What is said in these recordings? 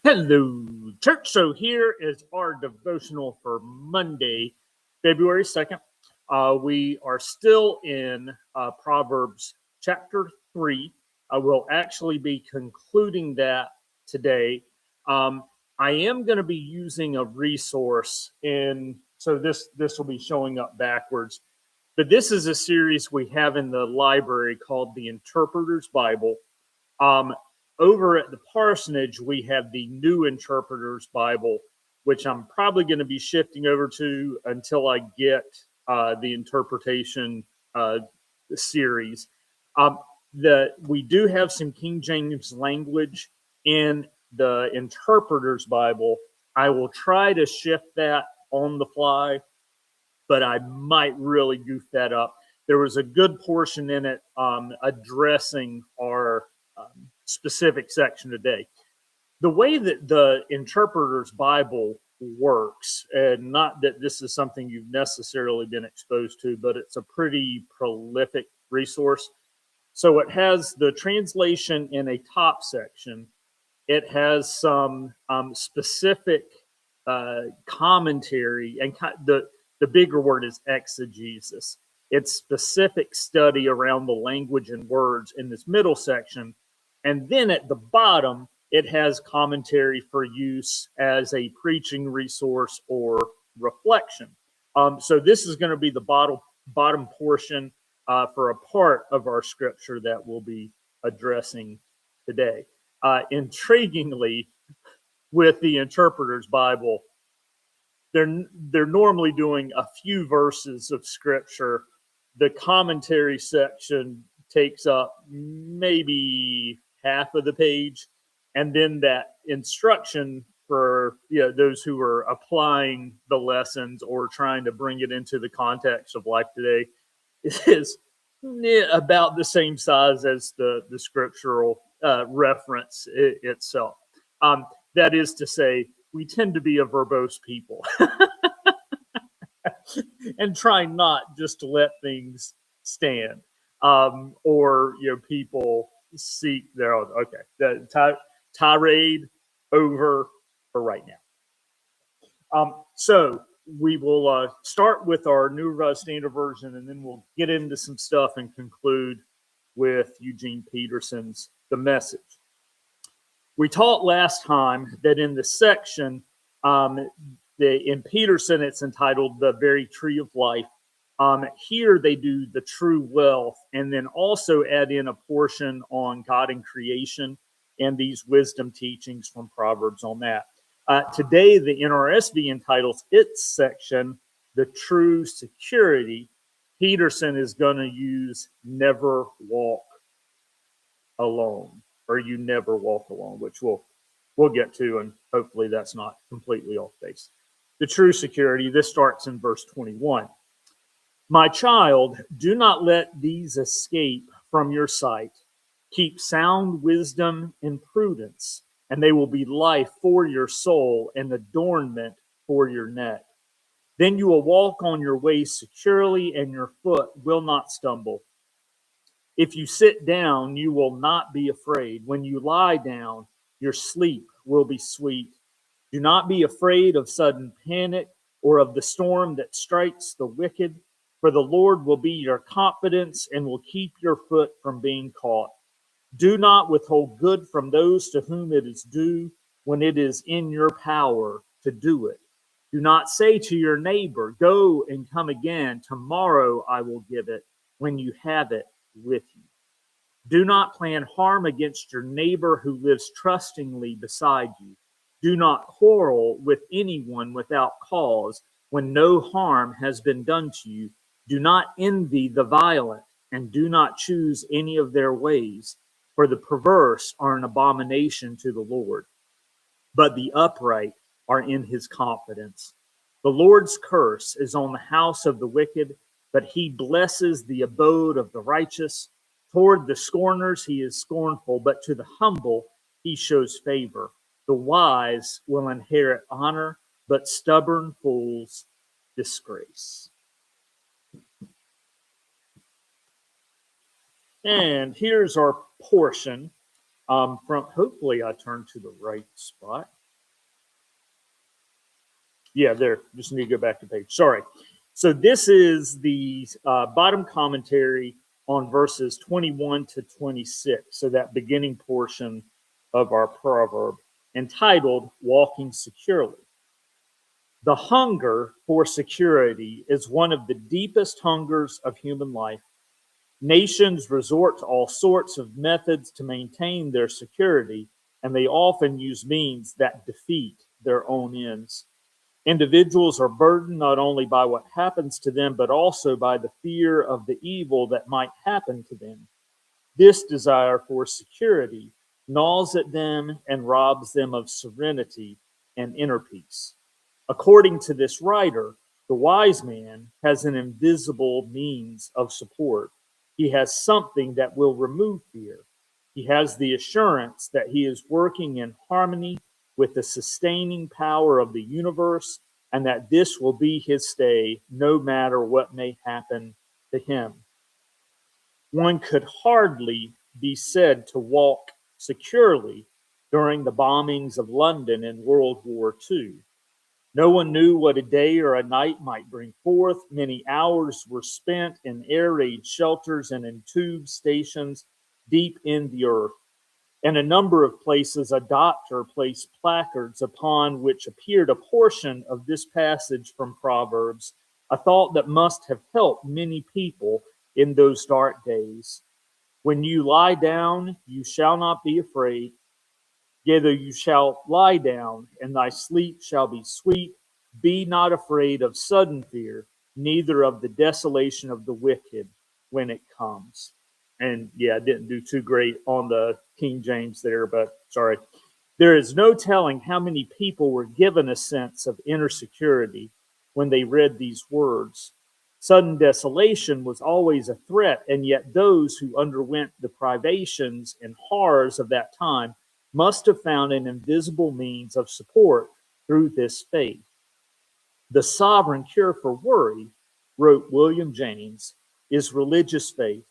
Hello, church. So here is our devotional for Monday, February 2nd. We are still in Proverbs chapter 3. I will actually be concluding that today. Um, I am going to be using a resource, and so this will be showing up backwards. But this is a series we have in the library called the Interpreter's Bible. Um, Over at the parsonage, we have the New Interpreter's Bible, which I'm probably going to be shifting over to until I get the interpretation series. Um, we do have some King James language in the Interpreter's Bible. I will try to shift that on the fly, but I might really goof that up. There was a good portion in it addressing our specific section today. The way that the Interpreter's Bible works, and not that this is something you've necessarily been exposed to, but it's a pretty prolific resource. So it has the translation in a top section. It has some specific commentary, and the bigger word is exegesis. It's specific study around the language and words in this middle section. And then at the bottom, it has commentary for use as a preaching resource or reflection. So this is going to be the bottom portion for a part of our scripture that we'll be addressing today. Intriguingly, with the Interpreter's Bible, they're normally doing a few verses of scripture. The commentary section takes up maybe half of the page, and then that instruction for those who are applying the lessons or trying to bring it into the context of life today is about the same size as the scriptural reference itself. That is to say, we tend to be a verbose people and try not just to let things stand, or people seek their own. Okay, the tirade over for right now. So we will start with our New Revised Standard Version, and then we'll get into some stuff and conclude with Eugene Peterson's The Message. We taught last time that in the section in Peterson, it's entitled The Very Tree of Life. Here they do the true wealth, and then also add in a portion on God and creation and these wisdom teachings from Proverbs on that. Today, the NRSV entitles its section The True Security. Peterson is going to use Never Walk Alone, or You Never Walk Alone, which we'll get to, and hopefully that's not completely off base. The true security, this starts in verse 21. My child, do not let these escape from your sight. Keep sound wisdom and prudence, and they will be life for your soul and adornment for your neck. Then you will walk on your way securely, and your foot will not stumble. If you sit down, you will not be afraid. When you lie down, your sleep will be sweet. Do not be afraid of sudden panic or of the storm that strikes the wicked, for the Lord will be your confidence and will keep your foot from being caught. Do not withhold good from those to whom it is due when it is in your power to do it. Do not say to your neighbor, go and come again. Tomorrow I will give it when you have it with you. Do not plan harm against your neighbor who lives trustingly beside you. Do not quarrel with anyone without cause when no harm has been done to you. Do not envy the violent, and do not choose any of their ways, for the perverse are an abomination to the Lord, but the upright are in his confidence. The Lord's curse is on the house of the wicked, but he blesses the abode of the righteous. Toward the scorners he is scornful, but to the humble he shows favor. The wise will inherit honor, but stubborn fools disgrace. And here's our portion. From hopefully I turned to the right spot. Yeah, there. Just need to go back to page. Sorry. So this is the bottom commentary on verses 21 to 26. So that beginning portion of our proverb entitled Walking Securely. The hunger for security is one of the deepest hungers of human life. Nations resort to all sorts of methods to maintain their security, and they often use means that defeat their own ends. Individuals are burdened not only by what happens to them, but also by the fear of the evil that might happen to them. This desire for security gnaws at them and robs them of serenity and inner peace. According to this writer, the wise man has an invisible means of support. He has something that will remove fear. He has the assurance that he is working in harmony with the sustaining power of the universe, and that this will be his stay no matter what may happen to him. One could hardly be said to walk securely during the bombings of London in World War II. No one knew what a day or a night might bring forth. Many hours were spent in air raid shelters and in tube stations deep in the earth. In a number of places, a doctor placed placards upon which appeared a portion of this passage from Proverbs, a thought that must have helped many people in those dark days. When you lie down, you shall not be afraid. Yea, though you shalt lie down, and thy sleep shall be sweet. Be not afraid of sudden fear, neither of the desolation of the wicked when it comes. And yeah, I didn't do too great on the King James there, but sorry. There is no telling how many people were given a sense of inner security when they read these words. Sudden desolation was always a threat, and yet those who underwent the privations and horrors of that time must have found an invisible means of support through this faith. The sovereign cure for worry, wrote William James, is religious faith.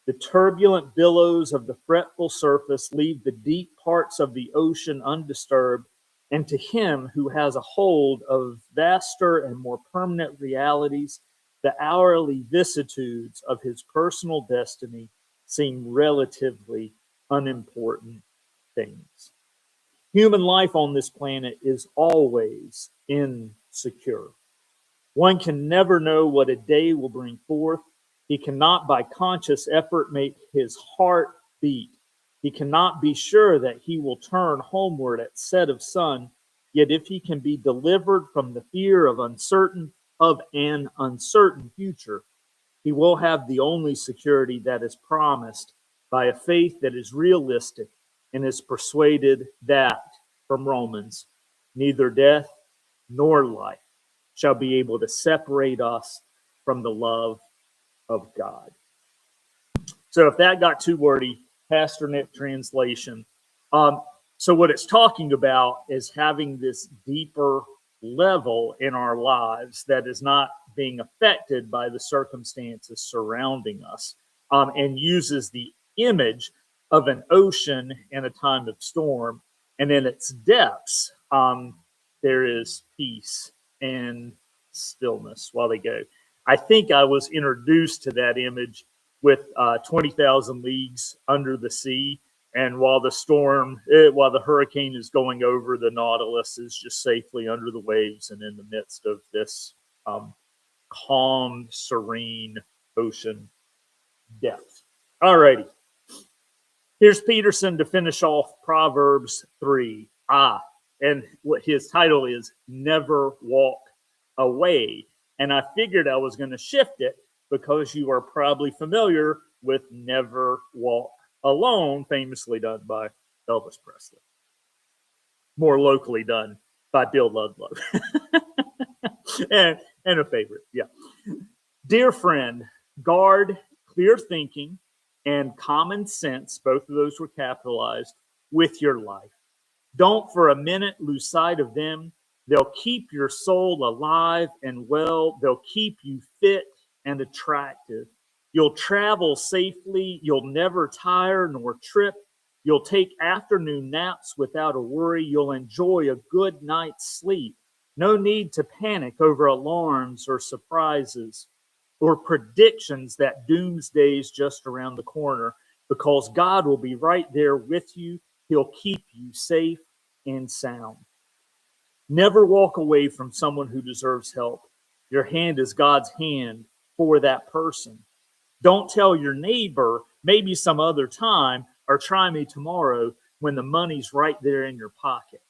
The turbulent billows of the fretful surface leave the deep parts of the ocean undisturbed, and to him who has a hold of vaster and more permanent realities, the hourly vicissitudes of his personal destiny seem relatively unimportant things. Human life on this planet is always insecure. One can never know what a day will bring forth. He cannot, by conscious effort, make his heart beat. He cannot be sure that he will turn homeward at set of sun. Yet, if he can be delivered from the fear of an uncertain future, he will have the only security that is promised by a faith that is realistic and is persuaded that, from Romans, neither death nor life shall be able to separate us from the love of God. So if that got too wordy, Pastor Nick translation. So what it's talking about is having this deeper level in our lives that is not being affected by the circumstances surrounding us, and uses the image of an ocean in a time of storm, and in its depths there is peace and stillness while they go. I think I was introduced to that image with 20,000 Leagues Under the Sea. And while the hurricane is going over, the Nautilus is just safely under the waves and in the midst of this calm, serene ocean depth. All righty. Here's Peterson to finish off Proverbs 3. And what his title is, Never Walk Away. And I figured I was going to shift it because you are probably familiar with Never Walk Alone, famously done by Elvis Presley. More locally done by Bill Ludlow. and a favorite, yeah. Dear friend, guard clear thinking and common sense, both of those were capitalized, with your life. Don't for a minute lose sight of them. They'll keep your soul alive and well. They'll keep you fit and attractive. You'll travel safely. You'll never tire nor trip. You'll take afternoon naps without a worry. You'll enjoy a good night's sleep. No need to panic over alarms or surprises or predictions that doomsday is just around the corner, because God will be right there with you. He'll keep you safe and sound. Never walk away from someone who deserves help. Your hand is God's hand for that person. Don't tell your neighbor, maybe some other time, or try me tomorrow, when the money's right there in your pocket.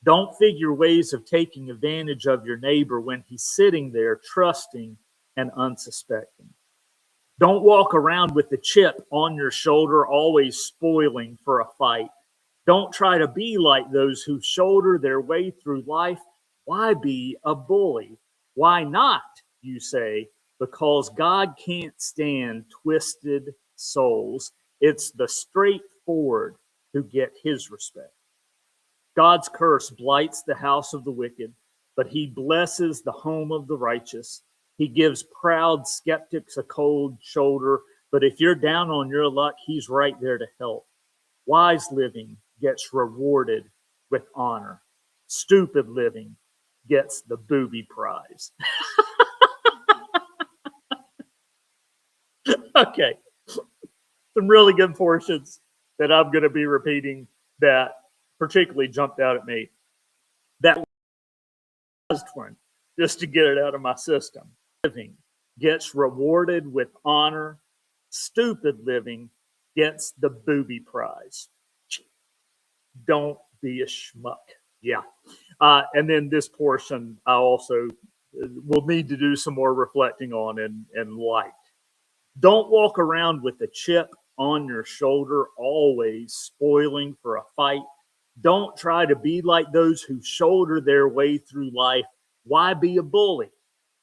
Don't figure ways of taking advantage of your neighbor when he's sitting there trusting and unsuspecting. Don't walk around with the chip on your shoulder, always spoiling for a fight. Don't try to be like those who shoulder their way through life. Why be a bully? Why not, you say? Because God can't stand twisted souls. It's the straightforward who get his respect. God's curse blights the house of the wicked, but he blesses the home of the righteous. He gives proud skeptics a cold shoulder, but if you're down on your luck, he's right there to help. Wise living gets rewarded with honor. Stupid living gets the booby prize. Okay, some really good portions that I'm going to be repeating that particularly jumped out at me. That last one, just to get it out of my system. Living gets rewarded with honor. Stupid living gets the booby prize. Don't be a schmuck. Yeah. And then this portion I also will need to do some more reflecting on and like. Don't walk around with a chip on your shoulder, always spoiling for a fight. Don't try to be like those who shoulder their way through life. Why be a bully?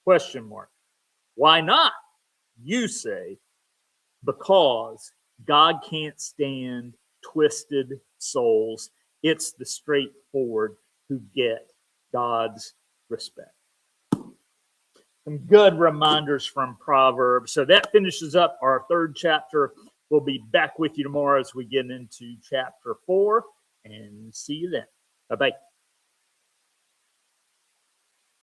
Question mark. Why not? You say, because God can't stand twisted souls. It's the straightforward who get God's respect. Some good reminders from Proverbs. So that finishes up our third chapter. We'll be back with you tomorrow as we get into chapter 4, and see you then. Bye-bye.